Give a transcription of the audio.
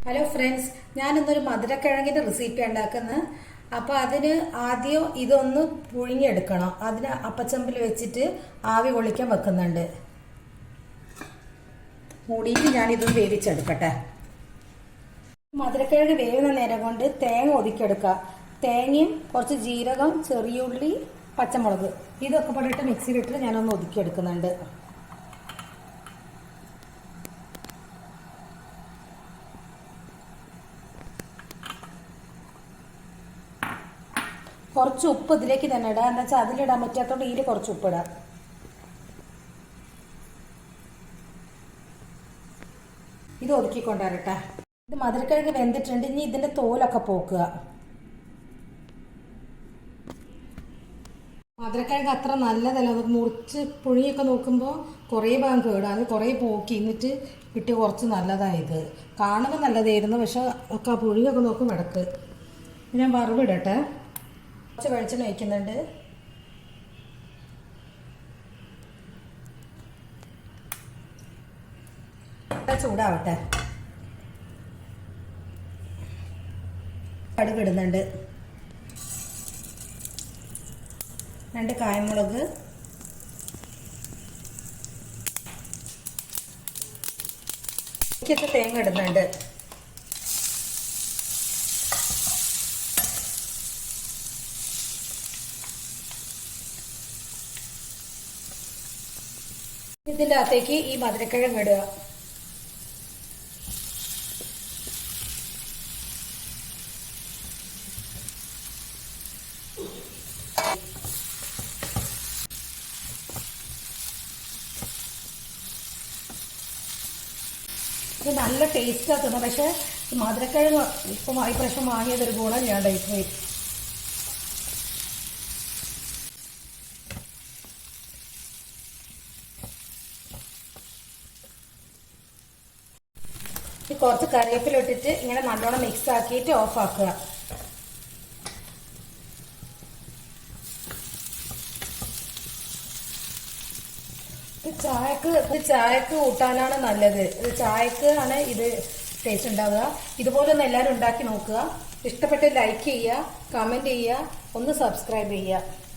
Hello friends, ഞാനിന്നൊരു മധുരക്കിഴങ്ങിൻ്റെ recipe ഉണ്ടാക്കുന്നത്. അപ്പോൾ അതിന് ആദ്യം ഇതൊന്ന് പുഴുങ്ങിയെടുക്കണം. അതിന് അപ്പച്ചമ്പിൽ വെച്ചിട്ട് ആവി കൊള്ളിക്കാൻ വെക്കുന്നുണ്ട്. മൂടിയിട്ട് ഞാനിതൊന്ന് വേവിച്ചെടുക്കട്ടെ. മധുരക്കിഴങ്ങ് വേവുന്ന നേരം കൊണ്ട് തേങ്ങ ഒതുക്കിയെടുക്കുക. തേങ്ങയും കുറച്ച് ജീരകം, ചെറിയുള്ളി, പച്ചമുളക് ഇതൊക്കെ കൂടിയിട്ട് മിക്സിയിലിട്ട് ഞാനൊന്ന് ഒതുക്കിയെടുക്കുന്നുണ്ട്. കുറച്ച് ഉപ്പ് ഇതിലേക്ക് തന്നെ ഇടാം. എന്താ വെച്ചാൽ അതിലിടാൻ പറ്റാത്തതുകൊണ്ട് ഇതിൽ കുറച്ച് ഉപ്പ് ഇടാം. ഇത് ഒതുക്കിക്കൊണ്ടുവരട്ടെ. ഇത് മധുരക്കിഴങ്ങ് വെന്തിട്ടുണ്ട്. ഇനി ഇതിന്റെ തോലൊക്കെ പോക്കുക. മധുരക്കിഴങ്ങ് അത്ര നല്ലതല്ല. നമുക്ക് മുറിച്ച് പുഴുങ്ങിയൊക്കെ നോക്കുമ്പോൾ കുറേ ഭാഗം കേടാണ്, കുറേ പോക്കി എന്നിട്ട് കിട്ടിയ കുറച്ച് നല്ലതായത്. കാണുമ്പോൾ നല്ലതായിരുന്നു, പക്ഷെ ഒക്കെ പുഴുങ്ങിയൊക്കെ നോക്കും ഇടക്ക്. ഞാൻ വറവിടട്ടെ. കുറച്ച് വെളിച്ചെണ്ണ ഒഴിക്കുന്നുണ്ട്. ചൂടാവട്ടെ. കടുക് ഇടുന്നുണ്ട്. 2 കായമുളക്, തേങ്ങ ഇടുന്നുണ്ട്. ഇതിൻ്റെ അകത്തേക്ക് ഈ മധുരക്കിഴങ്ങ് ഇടുക. ഇത് നല്ല ടേസ്റ്റാണ് തിന്നത്. പക്ഷെ മധുരക്കിഴങ്ങ് ഇപ്പം ഈ പ്രാവശ്യം വാങ്ങിയതൊരു ഗുണം ഞാൻ പോയി. കുറച്ച് കറിവേപ്പില ഇട്ടിട്ട് ഇങ്ങനെ നല്ലോണം മിക്സ് ആക്കിയിട്ട് ഓഫ് ആക്കുക. ചായക്ക് കൂട്ടാനാണ് നല്ലത്. ചായക്ക് ആണ് ഇത് ടേസ്റ്റ് ഉണ്ടാവുക. ഇതുപോലെ ഒന്ന് എല്ലാവരും ഉണ്ടാക്കി നോക്കുക. ഇഷ്ടപ്പെട്ട് ലൈക്ക് ചെയ്യുക, കമന്റ് ചെയ്യുക, ഒന്ന് സബ്സ്ക്രൈബ് ചെയ്യുക.